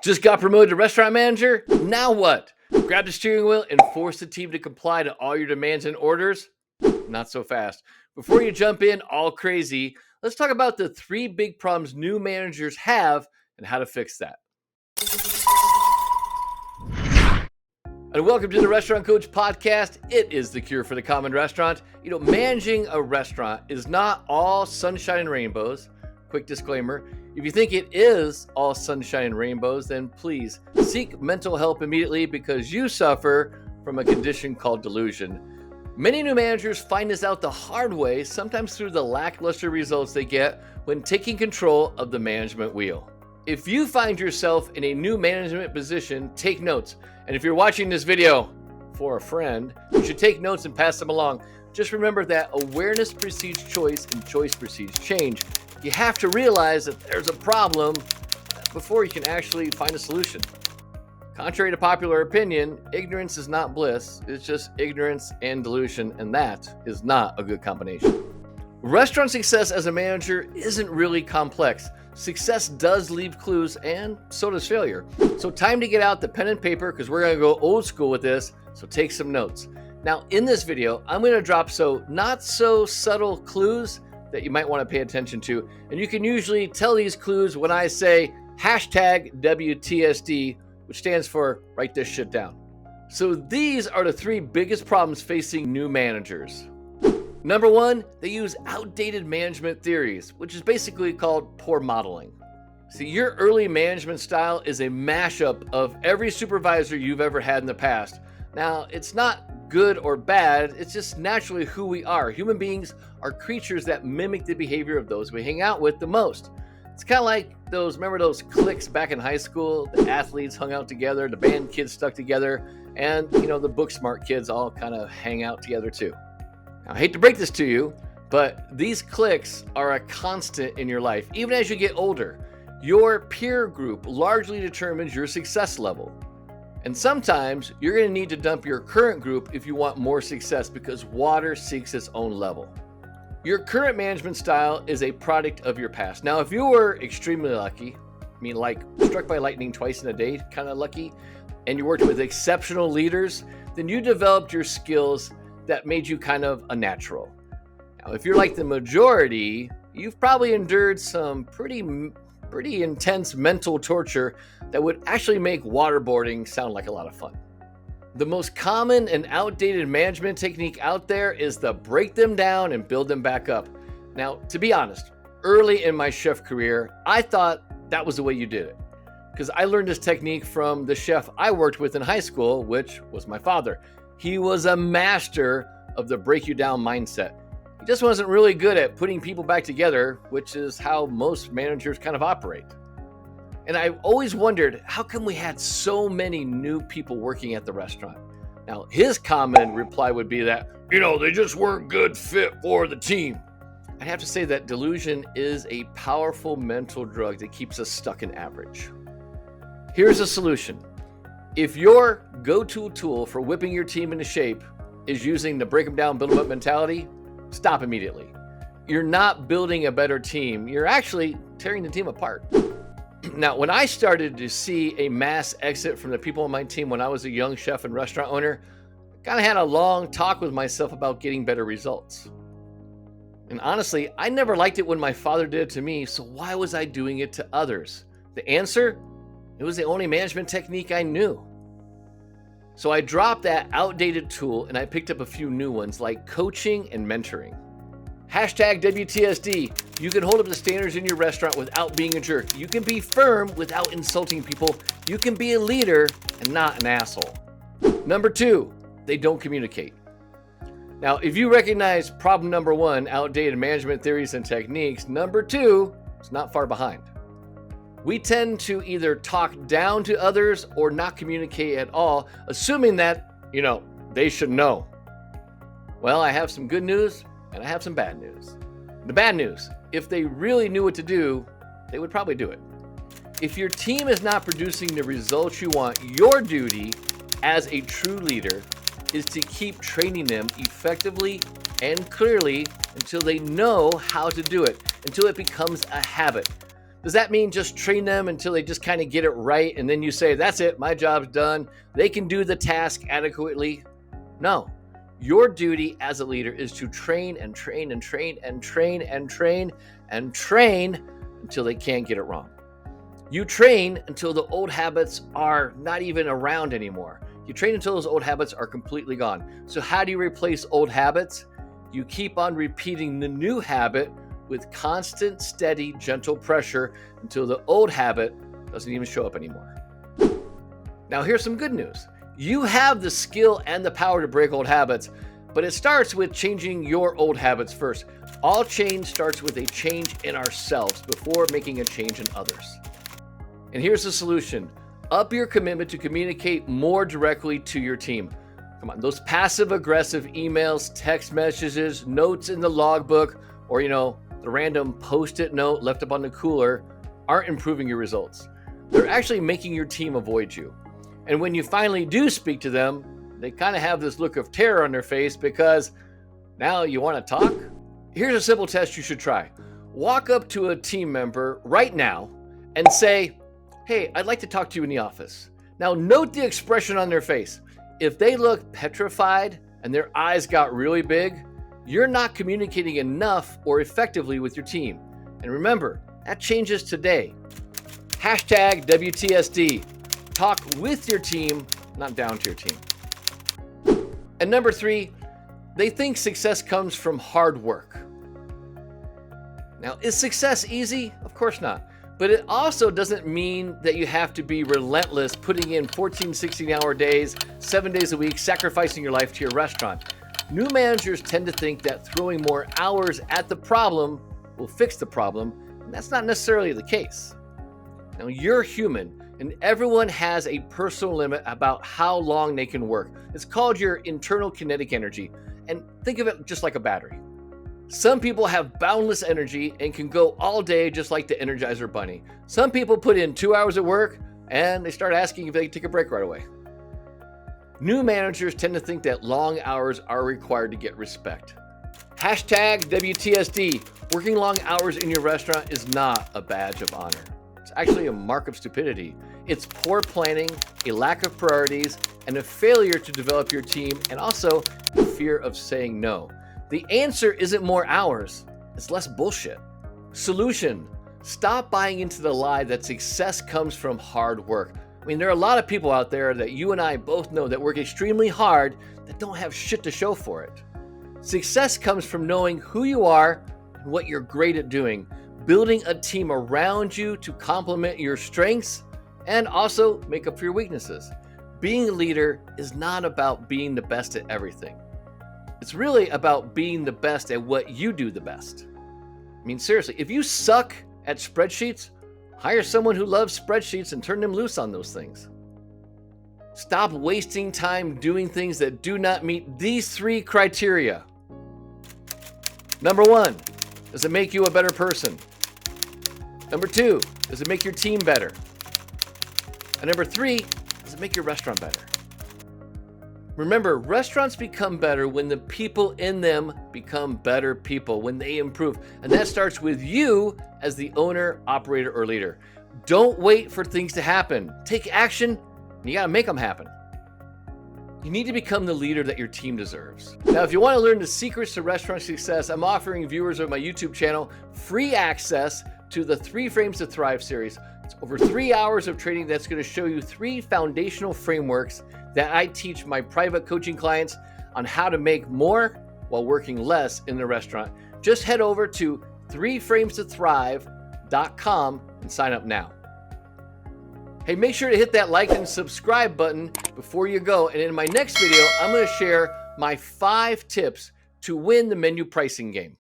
Just got promoted to restaurant manager? Now what? Grab the steering wheel and force the team to comply to all your demands and orders? Not so fast. Before you jump in all crazy, let's talk about the 3 big problems new managers have and how to fix that. And welcome to the Restaurant Coach Podcast. It is the cure for the common restaurant. Managing a restaurant is not all sunshine and rainbows. Quick disclaimer, if you think it is all sunshine and rainbows, then please seek mental help immediately because you suffer from a condition called delusion. Many new managers find this out the hard way, sometimes through the lackluster results they get when taking control of the management wheel. If you find yourself in a new management position, take notes. And if you're watching this video for a friend, you should take notes and pass them along. Just remember that awareness precedes choice and choice precedes change. You have to realize that there's a problem before you can actually find a solution. Contrary to popular opinion, ignorance is not bliss. It's just ignorance and delusion, and that is not a good combination. Restaurant success as a manager isn't really complex. Success does leave clues, and so does failure. So time to get out the pen and paper because we're going to go old school with this, so take some notes. Now, in this video, I'm going to drop not so subtle clues that you might want to pay attention to, and you can usually tell these clues when I say #WTSD, which stands for write this shit down. So these are the 3 biggest problems facing new managers. Number 1, they use outdated management theories, which is basically called poor modeling. See, your early management style is a mashup of every supervisor you've ever had in the past. Now, it's not good or bad, it's just naturally who we are. Human beings are creatures that mimic the behavior of those we hang out with the most. It's kind of like remember those cliques back in high school? The athletes hung out together, the band kids stuck together, and the book smart kids all kind of hang out together too. Now, I hate to break this to you, but these cliques are a constant in your life. Even as you get older, your peer group largely determines your success level. And sometimes you're going to need to dump your current group if you want more success because water seeks its own level. Your current management style is a product of your past. Now, if you were extremely lucky, like struck by lightning twice in a day, kind of lucky, and you worked with exceptional leaders, then you developed your skills that made you kind of a natural. Now, if you're like the majority, you've probably endured some pretty intense mental torture that would actually make waterboarding sound like a lot of fun. The most common and outdated management technique out there is the break them down and build them back up. Now, to be honest, early in my chef career, I thought that was the way you did it. Because I learned this technique from the chef I worked with in high school, which was my father. He was a master of the break you down mindset. He just wasn't really good at putting people back together, which is how most managers kind of operate. And I always wondered, how come we had so many new people working at the restaurant? Now, his common reply would be that, they just weren't good fit for the team. I'd have to say that delusion is a powerful mental drug that keeps us stuck in average. Here's a solution. If your go-to tool for whipping your team into shape is using the break them down, build them up mentality, stop immediately. You're not building a better team. You're actually tearing the team apart. Now, when I started to see a mass exit from the people on my team when I was a young chef and restaurant owner, I kind of had a long talk with myself about getting better results. And honestly, I never liked it when my father did it to me, so why was I doing it to others? The answer? It was the only management technique I knew. So I dropped that outdated tool and I picked up a few new ones like coaching and mentoring. #WTSD. You can hold up the standards in your restaurant without being a jerk. You can be firm without insulting people. You can be a leader and not an asshole. Number 2, they don't communicate. Now, if you recognize problem number 1, outdated management theories and techniques, number 2 is not far behind. We tend to either talk down to others or not communicate at all, assuming that, they should know. Well, I have some good news and I have some bad news. The bad news, if they really knew what to do, they would probably do it. If your team is not producing the results you want, your duty as a true leader is to keep training them effectively and clearly until they know how to do it, until it becomes a habit. Does that mean just train them until they just kind of get it right and then you say, that's it, my job's done, they can do the task adequately? No. Your duty as a leader is to train and train and train and train and train and train until they can't get it wrong. You train until the old habits are not even around anymore. You train until those old habits are completely gone. So how do you replace old habits? You keep on repeating the new habit with constant, steady, gentle pressure until the old habit doesn't even show up anymore. Now, here's some good news. You have the skill and the power to break old habits, but it starts with changing your old habits first. All change starts with a change in ourselves before making a change in others. And here's the solution. Up your commitment to communicate more directly to your team. Come on, those passive-aggressive emails, text messages, notes in the logbook, or the random post-it note left up on the cooler aren't improving your results. They're actually making your team avoid you. And when you finally do speak to them, they kind of have this look of terror on their face because now you want to talk? Here's a simple test you should try. Walk up to a team member right now and say, hey, I'd like to talk to you in the office. Now note the expression on their face. If they look petrified and their eyes got really big, you're not communicating enough or effectively with your team. And remember, that changes today. Hashtag WTSD. Talk with your team, not down to your team. And number 3, they think success comes from hard work. Now, is success easy? Of course not. But it also doesn't mean that you have to be relentless, putting in 14, 16-hour days, 7 days a week, sacrificing your life to your restaurant. New managers tend to think that throwing more hours at the problem will fix the problem, and that's not necessarily the case. Now, you're human, and everyone has a personal limit about how long they can work. It's called your internal kinetic energy, and think of it just like a battery. Some people have boundless energy and can go all day just like the Energizer Bunny. Some people put in 2 hours of work and they start asking if they can take a break right away. New managers tend to think that long hours are required to get respect. Hashtag WTSD. Working long hours in your restaurant is not a badge of honor. It's actually a mark of stupidity. It's poor planning, a lack of priorities, and a failure to develop your team, and also the fear of saying no. The answer isn't more hours, it's less bullshit. Solution: stop buying into the lie that success comes from hard work. I mean, there are a lot of people out there that you and I both know that work extremely hard that don't have shit to show for it. Success comes from knowing who you are and what you're great at doing, building a team around you to complement your strengths and also make up for your weaknesses. Being a leader is not about being the best at everything. It's really about being the best at what you do the best. I mean, seriously, if you suck at spreadsheets, hire someone who loves spreadsheets and turn them loose on those things. Stop wasting time doing things that do not meet these 3 criteria. Number 1, does it make you a better person? Number 2, does it make your team better? And number 3, does it make your restaurant better? Remember, restaurants become better when the people in them become better people, when they improve. And that starts with you as the owner, operator, or leader. Don't wait for things to happen. Take action, and you gotta make them happen. You need to become the leader that your team deserves. Now, if you want to learn the secrets to restaurant success, I'm offering viewers of my YouTube channel free access to the 3 Frames to Thrive series. It's over 3 hours of training that's going to show you 3 foundational frameworks that I teach my private coaching clients on how to make more while working less in the restaurant. Just head over to 3frametothrive.com and sign up now. Hey, make sure to hit that like and subscribe button before you go. And in my next video, I'm going to share my 5 tips to win the menu pricing game.